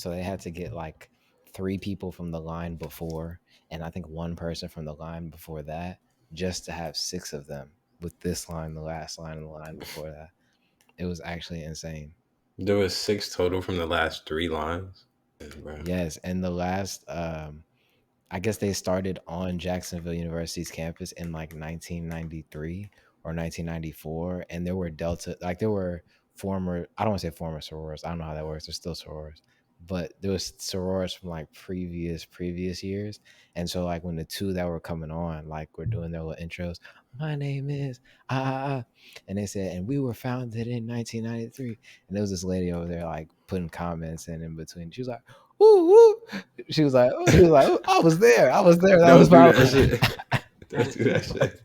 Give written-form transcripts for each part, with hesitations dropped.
So they had to get like 3 people from the line before, and I think 1 person from the line before that, just to have 6 of them with this line, the last line, and the line before that. It was actually insane. There was 6 total from the last 3 lines. Bro. Yes, and the last, I guess they started on Jacksonville University's campus in like 1993 or 1994, and there were former, I don't want to say former sorors, I don't know how that works, they're still sorors, but there was sorors from like previous years. And so like when the 2 that were coming on like were doing their little intros, my name is and they said, and we were founded in 1993, and there was this lady over there like putting comments in between. She was like, ooh, ooh. She was like, oh, I was there. That was do my that shit. Don't do that shit.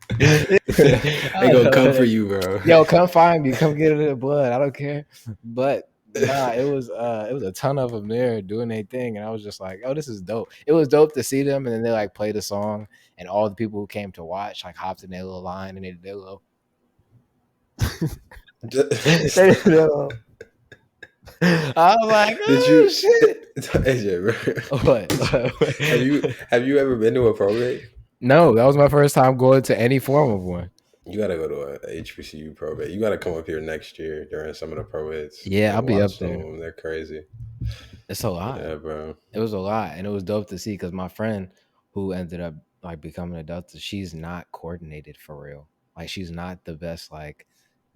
They gonna come for you, bro. Yo, come find me. Come get it in the blood. I don't care. But nah, it was a ton of them there doing their thing, and I was just like, oh, this is dope. It was dope to see them, and then they like played a song, and all the people who came to watch like hopped in their little line and they did their little. I was like, oh, shit. AJ, bro. What? Have you ever been to a probate? No, that was my first time going to any form of one. You gotta go to a HBCU probate. You gotta come up here next year during some of the probates. Yeah, I'll be up there. Them. They're crazy. It's a lot. Yeah, bro. It was a lot, and it was dope to see because my friend who ended up like becoming a Delta, she's not coordinated for real. Like she's not the best like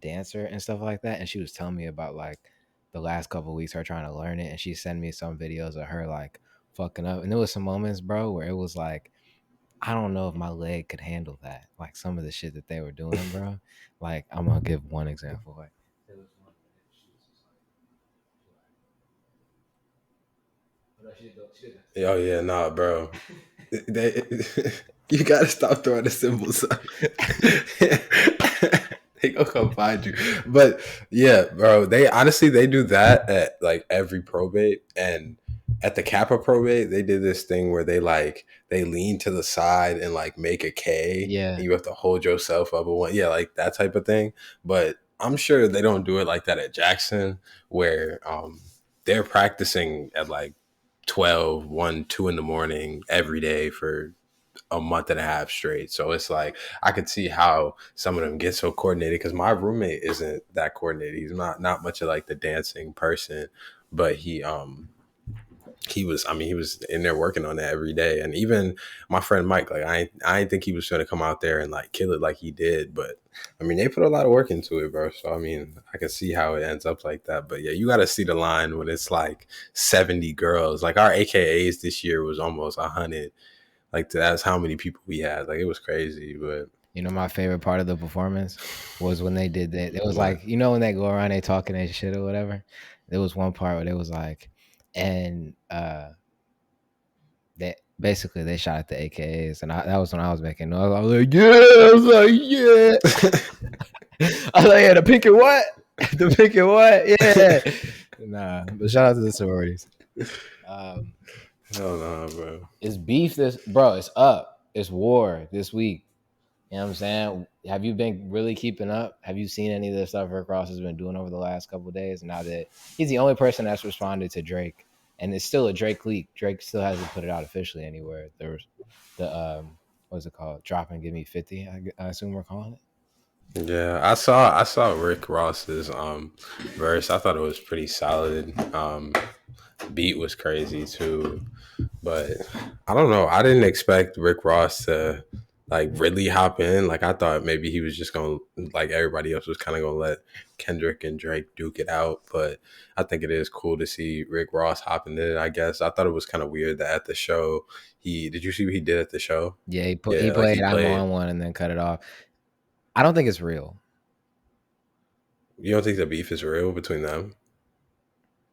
dancer and stuff like that. And she was telling me about like the last couple of weeks her trying to learn it, and she sent me some videos of her like fucking up. And there was some moments, bro, where it was like, I don't know if my leg could handle that. Like some of the shit that they were doing, bro. Like I'm gonna give one example. Like oh yeah, nah, bro. You gotta stop throwing the symbols up. They gonna come find you. But yeah, bro, they do that at like every probate. And at the Kappa probate, they did this thing where they lean to the side and like make a K. Yeah. And you have to hold yourself up. Yeah, like that type of thing. But I'm sure they don't do it like that at Jackson, where they're practicing at like 12, 1, 2 in the morning every day for a month and a half straight. So it's like I could see how some of them get so coordinated, because my roommate isn't that coordinated. He's not much of like the dancing person, but he was in there working on that every day. And even my friend Mike, like I didn't think he was going to come out there and like kill it like he did, but I mean they put a lot of work into it, bro. So I mean I can see how it ends up like that. But yeah, you got to see the line when it's like 70 girls. Like our AKAs this year was almost 100. Like that's how many people we had. Like it was crazy. But you know, my favorite part of the performance was when they did that. It was like, you know, when they go around, they talking their shit or whatever. There was one part where it was like, and they basically they shot at the AKAs, and that was when I was making noise. I was like, yeah. I was like, yeah, the pink and what? The pink and what? Yeah. Nah, but shout out to the sororities. Hell no, bro. It's beef bro, it's up. It's war this week. You know what I'm saying? Have you been really keeping up? Have you seen any of the stuff Rick Ross has been doing over the last couple of days? Now that he's the only person that's responded to Drake, and it's still a Drake leak. Drake still hasn't put it out officially anywhere. There's the what's it called? Drop and Give Me 50. I assume we're calling it. Yeah, I saw Rick Ross's verse. I thought it was pretty solid. Beat was crazy too, but I don't know. I didn't expect Rick Ross to like really hop in. Like I thought maybe he was just gonna, like everybody else was kind of gonna let Kendrick and Drake duke it out. But I think it is cool to see Rick Ross hopping in. I guess I thought it was kind of weird that at the show did you see what he did at the show? Yeah, he played I'm on one and then cut it off. I don't think it's real. You don't think the beef is real between them?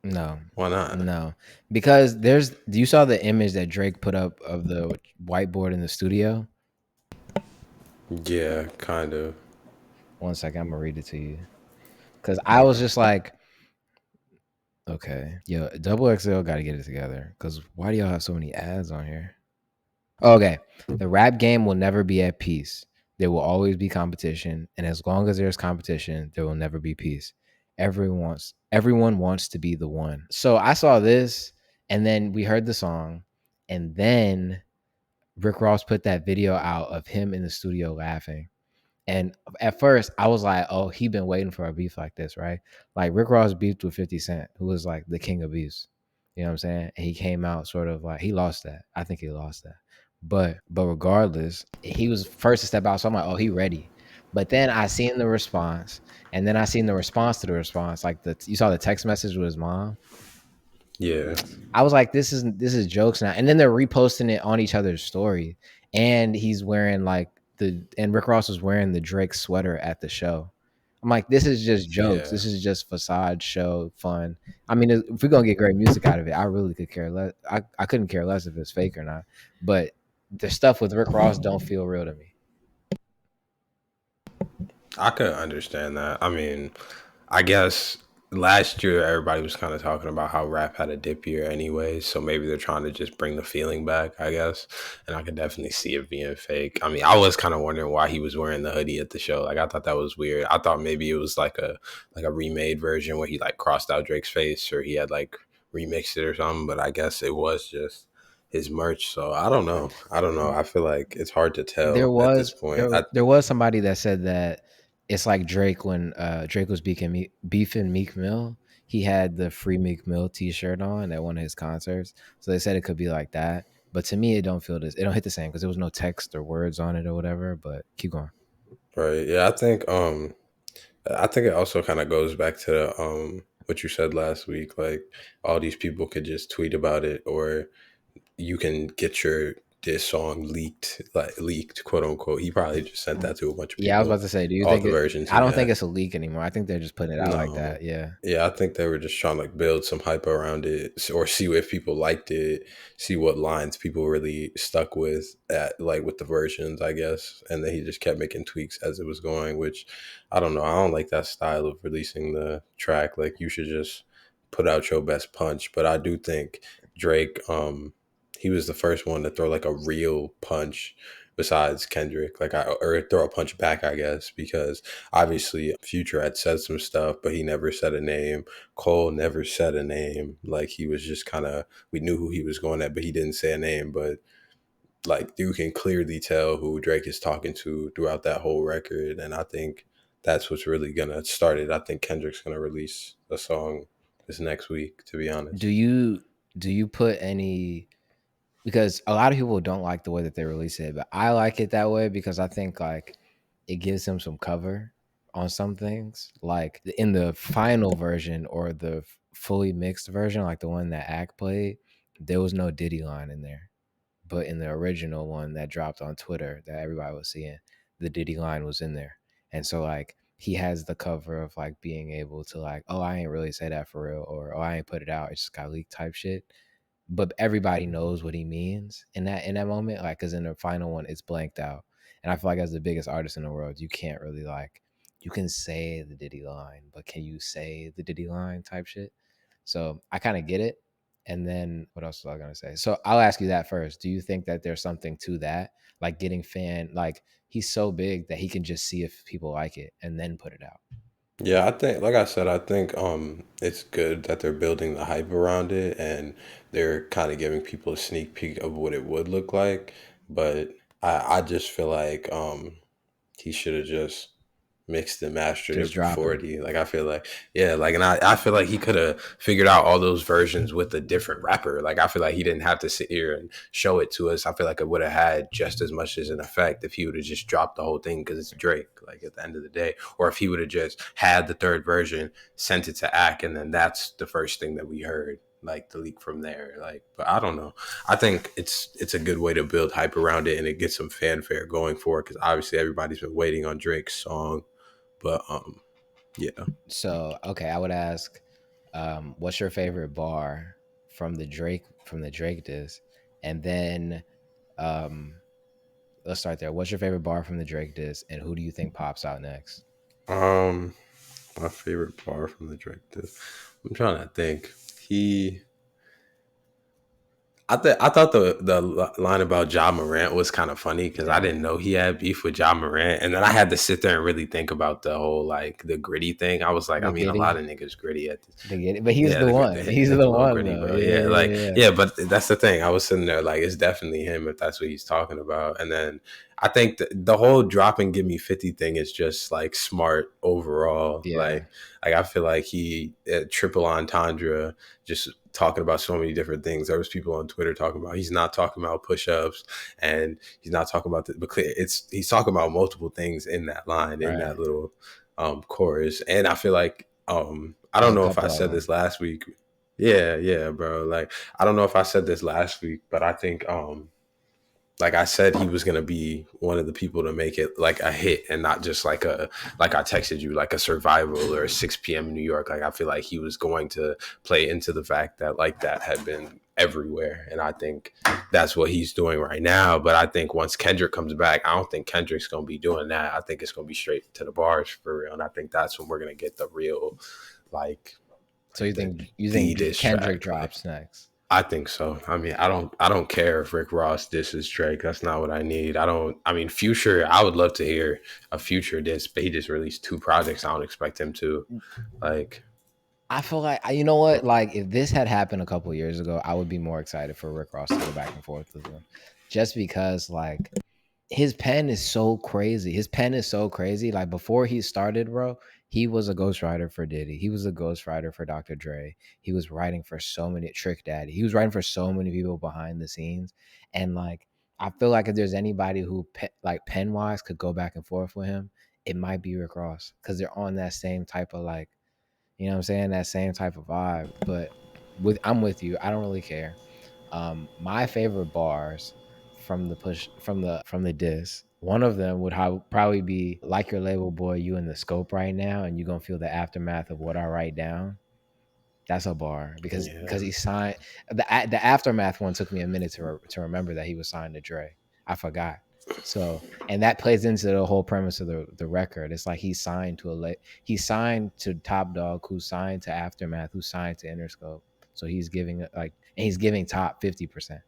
No. Why not? No. Because you saw the image that Drake put up of the whiteboard in the studio? Yeah, kind of. 1 second, I'm gonna read it to you. Cause I was just like, okay, yo, Double XL gotta get it together. Cause why do y'all have so many ads on here? Okay. The rap game will never be at peace. There will always be competition, and as long as there's competition, there will never be peace. Everyone wants to be the one. So I saw this, And then we heard the song, and then Rick Ross put that video out of him in the studio laughing. And at first, I was like, "Oh, he been waiting for a beef like this, right?" Like Rick Ross beefed with 50 Cent, who was like the king of beefs. You know what I'm saying? And he came out sort of like he lost that. I think he lost that. But regardless, he was first to step out. So I'm like, "Oh, he ready." But then I seen the response, and then I seen the response to the response. Like you saw the text message with his mom. Yeah, I was like, this is jokes now. And then they're reposting it on each other's story. And he's wearing like and Rick Ross was wearing the Drake sweater at the show. I'm like, this is just jokes. yeah. This is just facade show fun. I mean, if we're gonna get great music out of it, I really could care less. I couldn't care less if it's fake or not. But the stuff with Rick Ross don't feel real to me. I could understand that. I mean, I guess last year everybody was kind of talking about how rap had a dip year anyway, so maybe they're trying to just bring the feeling back, I guess. And I could definitely see it being fake. I mean, I was kind of wondering why he was wearing the hoodie at the show. Like I thought that was weird. I thought maybe it was like a remade version where he like crossed out Drake's face or he had like remixed it or something, but I guess it was just his merch. So I don't know. I don't know. I feel like it's hard to There tell at this was point. there was somebody that said that it's like Drake when Drake was beefing Meek Mill. He had the free Meek Mill T-shirt on at one of his concerts, so they said it could be like that. But to me, it don't feel this. It don't hit the same because there was no text or words on it or whatever. But keep going. Right. Yeah, I think it also kind of goes back to the, what you said last week. Like all these people could just tweet about it, or you can get your this song leaked, like leaked, quote unquote. He probably just sent that to a bunch of Yeah, I was people, about to say, do you all think the it? versions I he don't think had. it's a leak anymore. I think they're just putting it out like No. that. Yeah. Yeah, I think they were just trying to like build some hype around it or see if people liked it, see what lines people really stuck with at like with the versions, I guess. And then he just kept making tweaks as it was going, which I don't know. I don't like that style of releasing the track. Like you should just put out your best punch. But I do think Drake, he was the first one to throw like a real punch besides Kendrick, or throw a punch back, I guess, because obviously Future had said some stuff, but he never said a name. Cole never said a name. Like he was just kind of, we knew who he was going at, but he didn't say a name. But like you can clearly tell who Drake is talking to throughout that whole record. And I think that's what's really gonna start it. I think Kendrick's gonna release a song this next week, to be Do honest. you do you put any because a lot of people don't like the way that they release it, but I like it that way because I think like it gives him some cover on some things. Like in the final version or the fully mixed version, like the one that Act played, there was no Diddy line in there. But in the original one that dropped on Twitter that everybody was seeing, the Diddy line was in there. And so like he has the cover of like being able to like, oh, I ain't really say that for real, or oh, I ain't put it out. It just got leaked type shit, but everybody knows what he means in that moment, like because in the final one it's blanked out. And I feel like as the biggest artist in the world, you can't really like you can say the Diddy line, but can you say the Diddy line type shit? So I kind of get it. And then what else was I gonna say? So I'll ask you that first. Do you think that there's something to that, like getting fan, like he's so big that he can just see if people like it and then put it out? Yeah, I think, like I said, I think it's good that they're building the hype around it and they're kind of giving people a sneak peek of what it would look like. But I just feel like he should have just mixed and mastered Just it drop before it. he, like I feel like, yeah, like, and I feel like he could have figured out all those versions with a different rapper. Like I feel like he didn't have to sit here and show it to us. I feel like it would have had just as much as an effect if he would have just dropped the whole thing because it's Drake, like at the end of the day, or if he would have just had the third version, sent it to Ack, and then that's the first thing that we heard, like the leak from there. Like, but I don't know. I think it's a good way to build hype around it and it gets some fanfare going for it because obviously everybody's been waiting on Drake's song. But yeah. So okay, I would ask, what's your favorite bar from the Drake disc, and then um, let's start there. What's your favorite bar from the Drake disc, and who do you think pops out next? Um, my favorite bar from the Drake disc. I'm trying to think. He, I thought the line about Ja Morant was kind of funny because I Yeah, didn't know he had beef with Ja Morant, and then I had to sit there and really think about the whole like the gritty thing. I was like, I the mean, a lot Giddy, of niggas gritty at this. the Giddy, but he's Yeah, the one. He's it's the a little one gritty, though. bro. Yeah, Yeah, like yeah, yeah. yeah, but that's the thing. I was sitting there like it's definitely him if that's what he's talking about. And then I think the whole drop and give me 50 thing is just like smart overall. Yeah. Like I feel like he triple entendre, just talking about so many different things. There was people on Twitter talking about he's not talking about push-ups and he's not talking about the, but it's he's talking about multiple things in that line in Right. that little chorus. And I feel like I There's don't a know if I couple of said them. this last week. Yeah, bro. Like I don't know if I said this last week, but I think like I said, he was gonna be one of the people to make it like a hit and not just like a like I texted you like a survival or a 6 p.m. in New York. Like I feel like he was going to play into the fact that like that had been everywhere, and I think that's what he's doing right now. But I think once Kendrick comes back, I don't think Kendrick's gonna be doing that. I think it's gonna be straight to the bars for real, and I think that's when we're gonna get the real like So you the think you the think diss Kendrick track like. drops next? I think so. I mean, I don't care if Rick Ross disses Drake. That's not what I need. I don't. I mean, Future. I would love to hear a Future diss. But he just released two projects. I don't expect him to like. I feel like you know what? Like if this had happened a couple years ago, I would be more excited for Rick Ross to go back and forth with him, just because like his pen is so crazy. His pen is so crazy. Like before he started, bro, he was a ghostwriter for Diddy. He was a ghostwriter for Dr. Dre. He was writing for so many Trick Daddy. He was writing for so many people behind the scenes. And like I feel like if there's anybody who like pen wise could go back and forth with him, it might be Rick Ross because they're on that same type of like you know what I'm saying? That same type of vibe. But I'm with you. I don't really care. My favorite bars from the push from the diss. One of them would probably be like your label boy, you in the scope right now, and you're gonna feel the aftermath of what I write down. That's a bar because Yeah, he signed the aftermath one took me a minute to remember that he was signed to Dre. I forgot. So and that plays into the whole premise of the record. It's like he signed to he signed to Top Dog, who signed to Aftermath, who signed to Interscope. So he's giving like and he's giving Top 50%.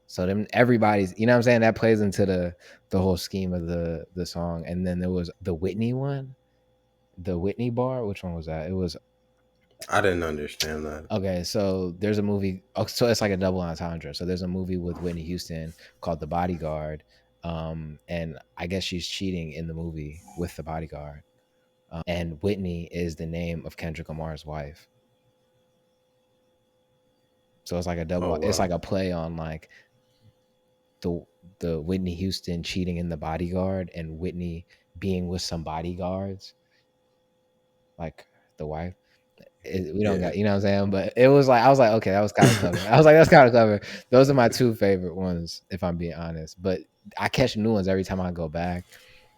So then everybody's you know what I'm saying? That plays into the whole scheme of the song. And then there was the Whitney one, the Whitney bar. Which one was that? It was I didn't understand that. okay, so there's a movie. Oh, so it's like a double entendre. So there's a movie with Whitney Houston called The Bodyguard, and I guess she's cheating in the movie with the bodyguard. And Whitney is the name of Kendrick Lamar's wife. So it's like a Oh double. It's wow. like a play on like the the Whitney Houston cheating in The Bodyguard and Whitney being with some bodyguards, like the wife. We don't Yeah. got, you know what I'm saying? But it was like, I was like, okay, that was kind of clever. I was like, that's kind of clever. Those are my two favorite ones, if I'm being honest. But I catch new ones every time I go back.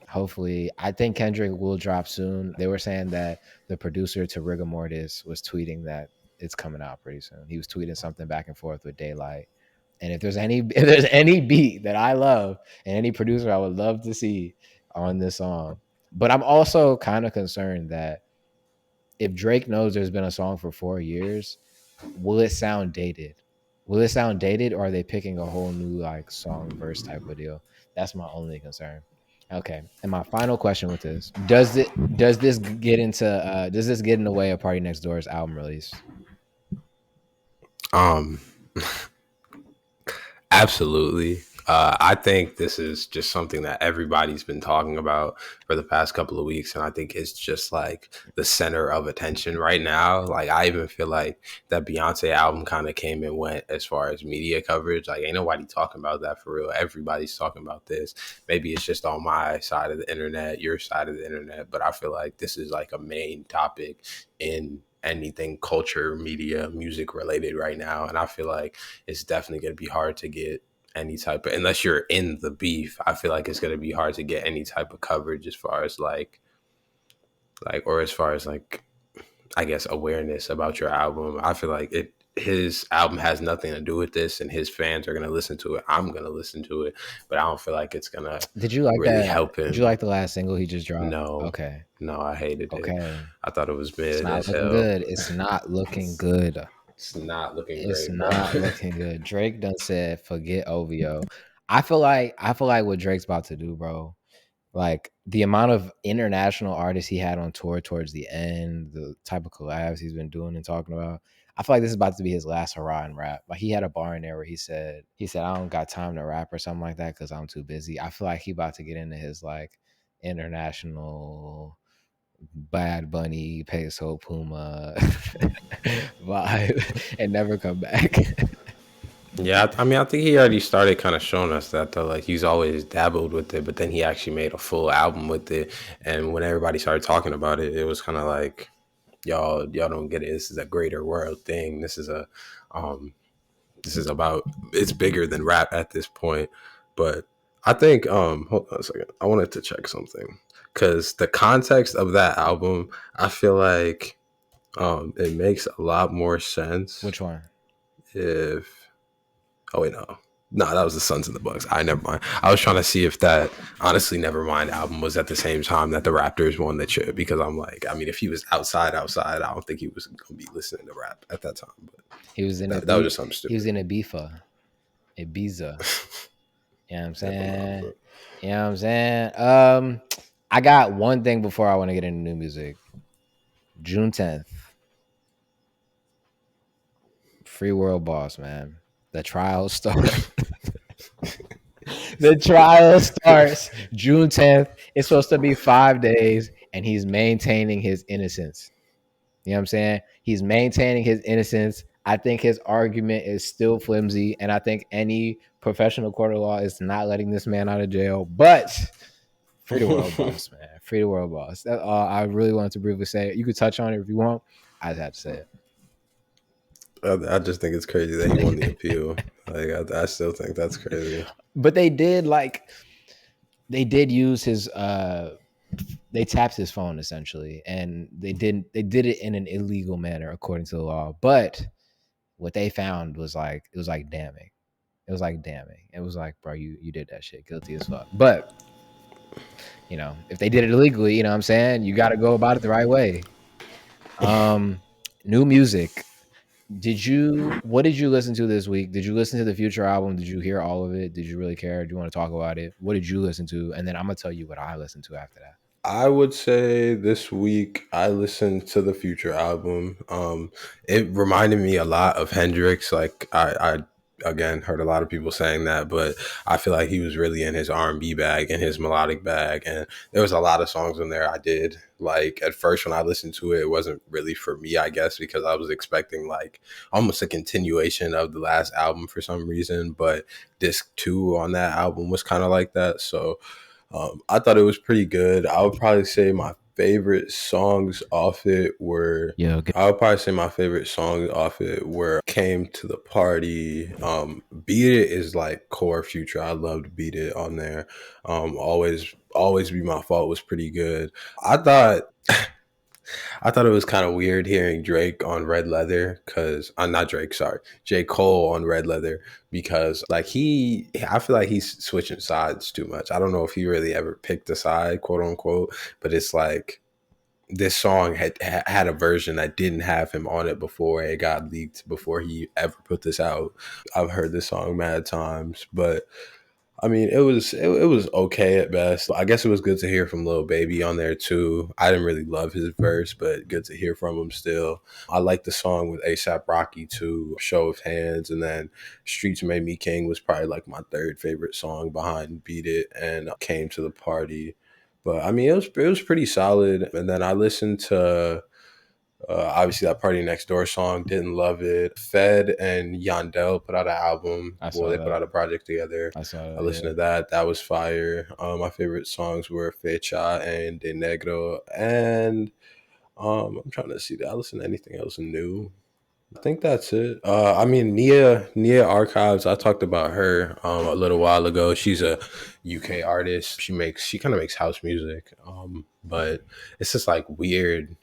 Hopefully, I think Kendrick will drop soon. They were saying that the producer to Rigor Mortis was tweeting that it's coming out pretty soon. He was tweeting something back and forth with Daylight. And if there's any beat that I love and any producer I would love to see on this song, but I'm also kind of concerned that if Drake knows there's been a song for 4 years, will it sound dated? Will it sound dated, or are they picking a whole new like song verse type of deal? That's my only concern. Okay, and my final question with this: does this get in the way of Party Next Door's album release? Um. Absolutely. I think this is just something that everybody's been talking about for the past couple of weeks. And I think it's just like the center of attention right now. Like, I even feel like that Beyonce album kind of came and went as far as media coverage. Like, ain't nobody talking about that for real. Everybody's talking about this. Maybe it's just on my side of the internet, your side of the internet. But I feel like this is like a main topic in anything culture, media, music related right now. And I feel like it's definitely going to be hard to get any type of, unless you're in the beef, I feel like it's going to be hard to get any type of coverage as far as or as far as like, I guess, awareness about your album. I feel like his album has nothing to do with this, and his fans are going to listen to it. I'm going to listen to it, but I don't feel like it's going to Did you like really that? help Did you him. like the last single he just dropped? No, Okay, no, I hated it. okay, I thought it was it's mid not as looking hell. good. It's not looking good. It's not looking It's great, bro. not looking good. Drake done said, "Forget OVO." I feel like what Drake's about to do, bro. Like the amount of international artists he had on tour towards the end, the type of collabs he's been doing and talking about. I feel like this is about to be his last hurrah in rap. Like he had a bar in there where he said, I don't got time to rap or something like that because I'm too busy. I feel like he about to get into his like international Bad Bunny, Peso Puma vibe and never come back. Yeah, I mean, I think he already started kind of showing us that though. Like he's always dabbled with it, but then he actually made a full album with it. And when everybody started talking about it, it was kind of like, y'all don't get it. This is a greater world thing. Um, this is about. It's bigger than rap at this point. But I think, hold on a second. I wanted to check something because the context of that album, I feel like, it makes a lot more sense Which one? if Oh wait, no. No, that was the Suns and the Bucks. I never mind. I was trying to see if that honestly never mind album was at the same time that the Raptors won the chip because I'm like, I mean, if he was outside, I don't think he was gonna be listening to rap at that time. But He was in that was just something he was stupid. in Ibiza. You know what I'm Never mind, saying? bro. You know what I'm saying? I got one thing before I want to get into new music. June 10th, Free World Boss, man. The trial starts. The trial starts June 10th. It's supposed to be 5 days, and he's maintaining his innocence. You know what I'm saying? He's maintaining his innocence. I think his argument is still flimsy, and I think any professional court of law is not letting this man out of jail. But free the world boss, man. Free the world boss. That, I really wanted to briefly say it. You could touch on it if you want. I just had to say I just think it's crazy that he won the it. appeal. Like I still think that's crazy. But they did use his they tapped his phone essentially, and they did it in an illegal manner according to the law. But what they found was like it was like damning. It was like damning. It was like, bro, you did that shit, guilty as fuck. But you know, if they did it illegally, you know what I'm saying, you got to go about it the right way. New music. What did you listen to this week? Did you listen to the Future album? Did you hear all of it? Did you really care? Do you want to talk about it? What did you listen to? And then I'm gonna tell you what I listened to after that. I would say this week I listened to the Future album. It reminded me a lot of Hendrix. Like I again heard a lot of people saying that, but I feel like he was really in his R&B bag and his melodic bag, and there was a lot of songs in there I did like. At first, when I listened to it, it wasn't really for me, I guess, because I was expecting like almost a continuation of the last album for some reason. But disc 2 on that album was kind of like that, so. I thought it was pretty good. I would probably say my favorite songs off it were. Yeah, okay. I would probably say my favorite songs off it were "Came to the Party." "Beat It" is like core Future. I loved "Beat It" on there. Always Be My Fault was pretty good. I thought I thought it was kind of weird hearing Drake on Red Leather because I'm not Drake, sorry, J. Cole on Red Leather because like I feel like he's switching sides too much. I don't know if he really ever picked a side, quote unquote, but it's like this song had a version that didn't have him on it before it got leaked before he ever put this out. I've heard this song mad times, but I mean, it was okay at best. I guess it was good to hear from Lil Baby on there too. I didn't really love his verse, but good to hear from him still. I like the song with ASAP Rocky too, Show of Hands, and then Streets Made Me King was probably like my third favorite song behind Beat It and Came to the Party. But I mean, it was pretty solid. And then I listened to obviously, that Party Next Door song, didn't love it. Feid and Yandel put out an album. I Well, saw they put that. out a project together. I saw I that. listened Yeah. to that. That was fire. My favorite songs were Fecha and De Negro. And I'm trying to see that. I listen to anything else new. I think that's it. I mean, Nia Archives. I talked about her a little while ago. She's a UK artist. She kind of makes house music, but it's just like weird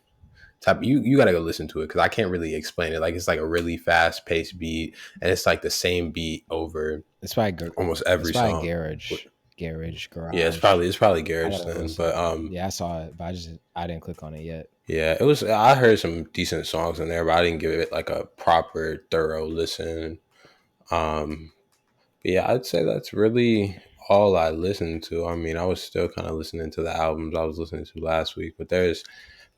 type. You got to go listen to it because I can't really explain it. Like it's like a really fast paced beat, and it's like the same beat over It's by almost it's every by song. Garage. Yeah, garage. it's probably I garage gotta go then. listen. But Yeah, I saw it, but I didn't click on it yet. yeah, it was. I heard some decent songs in there, but I didn't give it like a proper, thorough listen. Um, but yeah, I'd say that's really all I listened to. I mean, I was still kind of listening to the albums I was listening to last week, but there's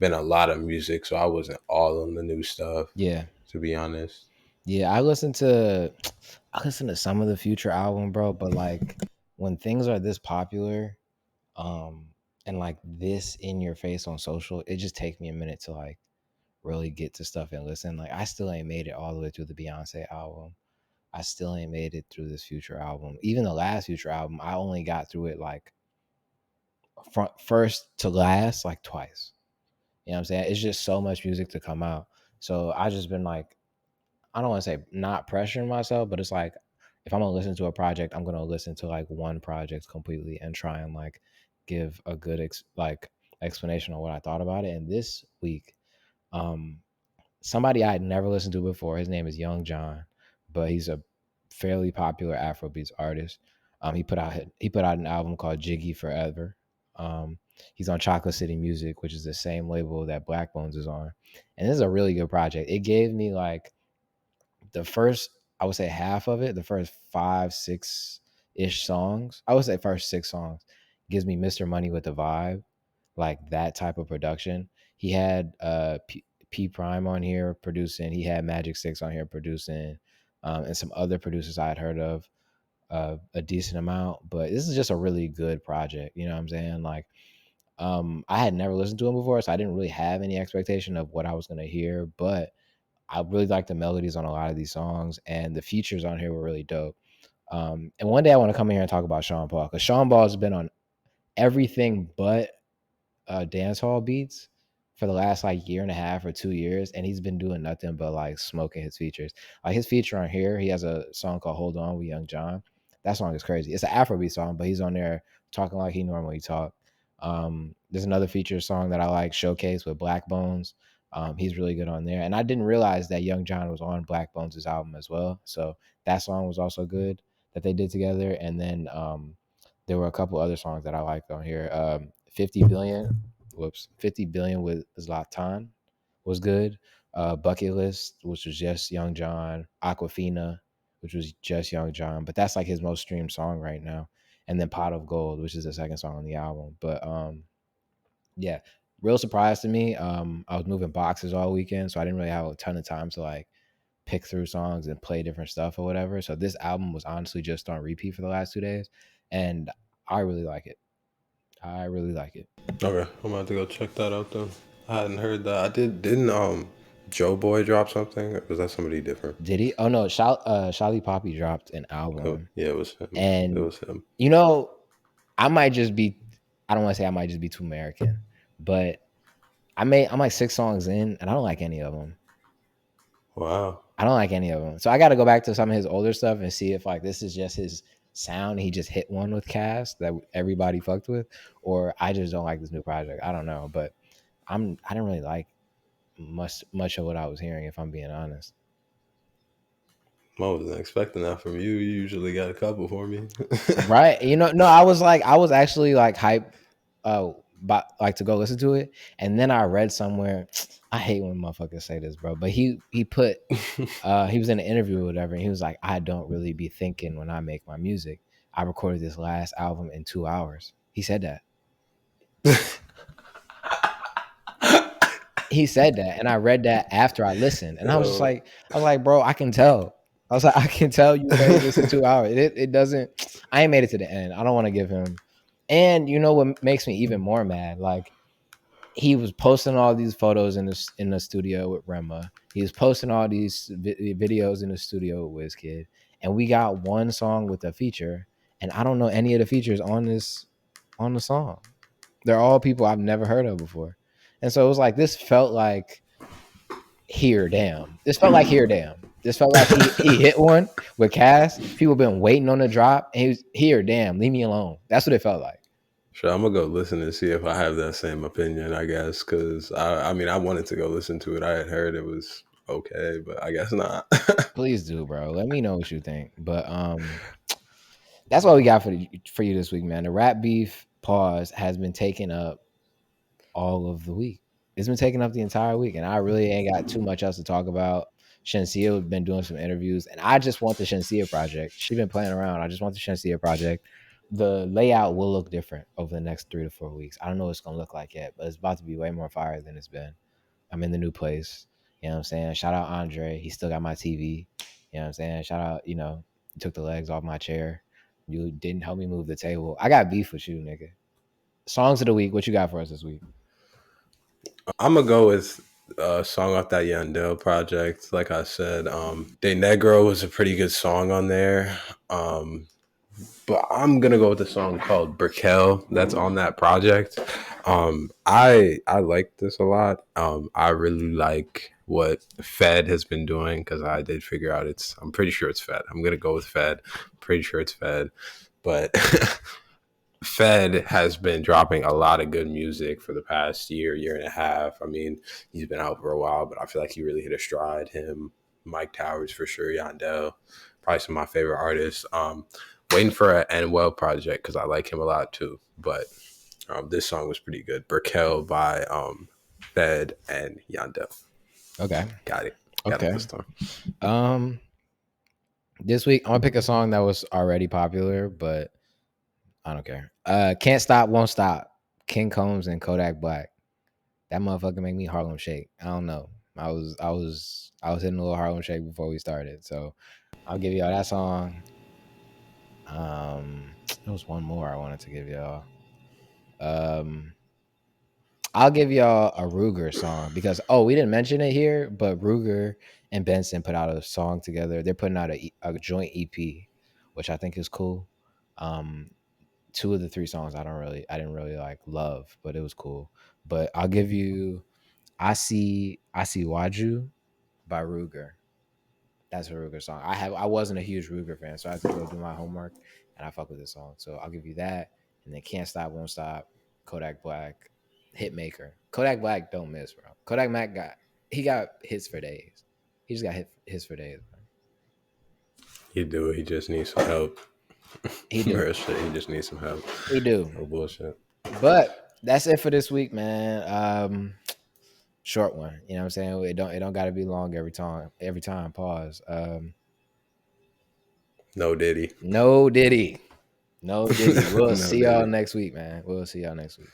been a lot of music, so I wasn't all on the new stuff, Yeah, to be honest. yeah. I listened to some of the Future album, bro. But like when things are this popular, um, and like this in your face on social, it just takes me a minute to like really get to stuff and listen. Like I still ain't made it all the way through the Beyonce album. I still ain't made it through this Future album. Even the last Future album, I only got through it like front first to last like twice. You know what I'm saying? It's just so much music to come out. So I just been like, I don't want to say not pressuring myself, but it's like if I'm gonna listen to a project, I'm gonna listen to like one project completely and try and like give a good explanation on what I thought about it. And this week, um, somebody I had never listened to before. His name is Young John, but he's a fairly popular Afrobeats artist. He put out an album called Jiggy Forever. Um, he's on Chocolate City Music, which is the same label that Black Bones is on, and this is a really good project. It gave me like the first, I would say half of it, the first 5, 6 ish songs. I would say first 6 songs gives me Mr. Money with the vibe, like that type of production. He had P Prime on here producing. He had Magic Six on here producing, and some other producers I had heard of a decent amount. But this is just a really good project. You know what I'm saying? Like, I had never listened to him before, so I didn't really have any expectation of what I was gonna hear. But I really like the melodies on a lot of these songs, and the features on here were really dope. And one day I want to come in here and talk about Sean Paul because Sean Paul has been on everything but dance hall beats for the last like year and a half or 2 years, and he's been doing nothing but like smoking his features. Like his feature on here, he has a song called "Hold On" with Young John. That song is crazy. It's an Afrobeat song, but he's on there talking like he normally talk. There's another feature song that I like, "Showcase" with Black Bones. He's really good on there, and I didn't realize that Young John was on Black Bones' album as well. So that song was also good that they did together. And then there were a couple other songs that I liked on here. 50 billion, 50 billion with Zlatan was good. Bucket List, which was just Young John. Aquafina, which was just Young John, but that's like his most streamed song right now. And then Pot of Gold, which is the second song on the album. But yeah, real surprise to me. I was moving boxes all weekend, so I didn't really have a ton of time to like pick through songs and play different stuff or whatever. So this album was honestly just on repeat for the last 2 days, and I really like it. I really like it. Okay, I'm about to go check that out though. I hadn't heard that. I didn't Joe Boy drop something? Or was that somebody different? Did he? Oh no, Shali Poppy dropped an Oh, album, yeah, it was him. It and was him. you know, I might just be. I don't want to say I might just be too American, but I'm like 6 songs in, and I don't like any of them. Wow. I don't like any of them. So I got to go back to some of his older stuff and see if like this is just his sound. He just hit one with Cass that everybody fucked with, or I just don't like this new project. I don't know, but I didn't really like much of what I was hearing, if I'm being honest. I wasn't expecting that from you. You usually got a couple for me. Right? You know, no, I was actually like hyped, but like to go listen to it, and then I read somewhere. I hate when motherfuckers say this, bro. But he put he was in an interview or whatever, and he was like, I don't really be thinking when I make my music. I recorded this last album in 2 hours. He said that. He said that, and I read that after I listened, and Yo. I was like, bro, I can tell. I was like, I can tell you made this in 2 hours. It doesn't. I ain't made it to the end. I don't want to give him. And you know what makes me even more mad? Like he was posting all these photos in the studio with Rema. He was posting all these videos in the studio with Wizkid, and we got one song with a feature, and I don't know any of the features on the song. They're all people I've never heard of before, and so it was like this felt like here, damn. This felt like here, damn. This felt like he hit one with Cass. People been waiting on the drop, and he was here, damn. Leave me alone. That's what it felt like. Sure, I'm gonna go listen and see if I have that same opinion. I guess because I mean, I wanted to go listen to it. I had heard it was okay, but I guess not. Please do, bro. Let me know what you think. But that's all we got for you this week, man. The rap beef pause has been taking up all of the week. It's been taking up the entire week, and I really ain't got too much else to talk about. Shensia has been doing some interviews, and I just want the Shensia project. She's been playing around. I just want the Shensia project. The layout will look different over the next 3 to 4 weeks. I don't know what it's gonna look like yet, but it's about to be way more fire than it's been. I'm in the new place. You know what I'm saying? Shout out Andre. He still got my TV. You know what I'm saying? Shout out, you took the legs off my chair. You didn't help me move the table. I got beef with you, nigga. Songs of the week. What you got for us this week? I'm gonna go with a song off that Yandel project. Like I said, De Negro was a pretty good song on there. But I'm gonna go with a song called Brickell that's on that project. I like this a lot. I really like what Fed has been doing because I did figure out I'm pretty sure it's Fed. I'm gonna go with Fed. Pretty sure it's Fed. But Fed has been dropping a lot of good music for the past year and a half. I mean, he's been out for a while, but I feel like he really hit a stride. Him, Mike Towers for sure, Yandel, probably some of my favorite artists. Waiting for an And Well project because I like him a lot too. But this song was pretty good. Brickell by Fed and Yandel. Okay. Got it. Got Okay. it this time. This week I'm gonna pick a song that was already popular, but I don't care. Can't Stop, Won't Stop. King Combs and Kodak Black. That motherfucker make me Harlem Shake. I don't know. I was hitting a little Harlem Shake before we started. So I'll give y'all that song. There was one more I wanted to give y'all. I'll give y'all a Ruger song because we didn't mention it here, but Ruger and Benson put out a song together. They're putting out a joint EP, which I think is cool. Um, Two of the three songs I didn't really like love, but it was cool. But I'll give you I see Waju by Ruger. That's a Ruger song. I wasn't a huge Ruger fan, so I had to go do my homework and I fuck with this song. So I'll give you that. And then Can't Stop, Won't Stop, Kodak Black, Hitmaker. Kodak Black don't miss, bro. Kodak Black got hits for days. He just got hits for days, bro. He do. He just needs some help. He do. Real shit. He just needs some help. He do. No bullshit. But that's it for this week, man. Short one. You know what I'm saying? It don't gotta be long every time. Every time. Pause. No Diddy. No Diddy. No Diddy. We'll No see y'all Diddy. next week, man. We'll see y'all next week.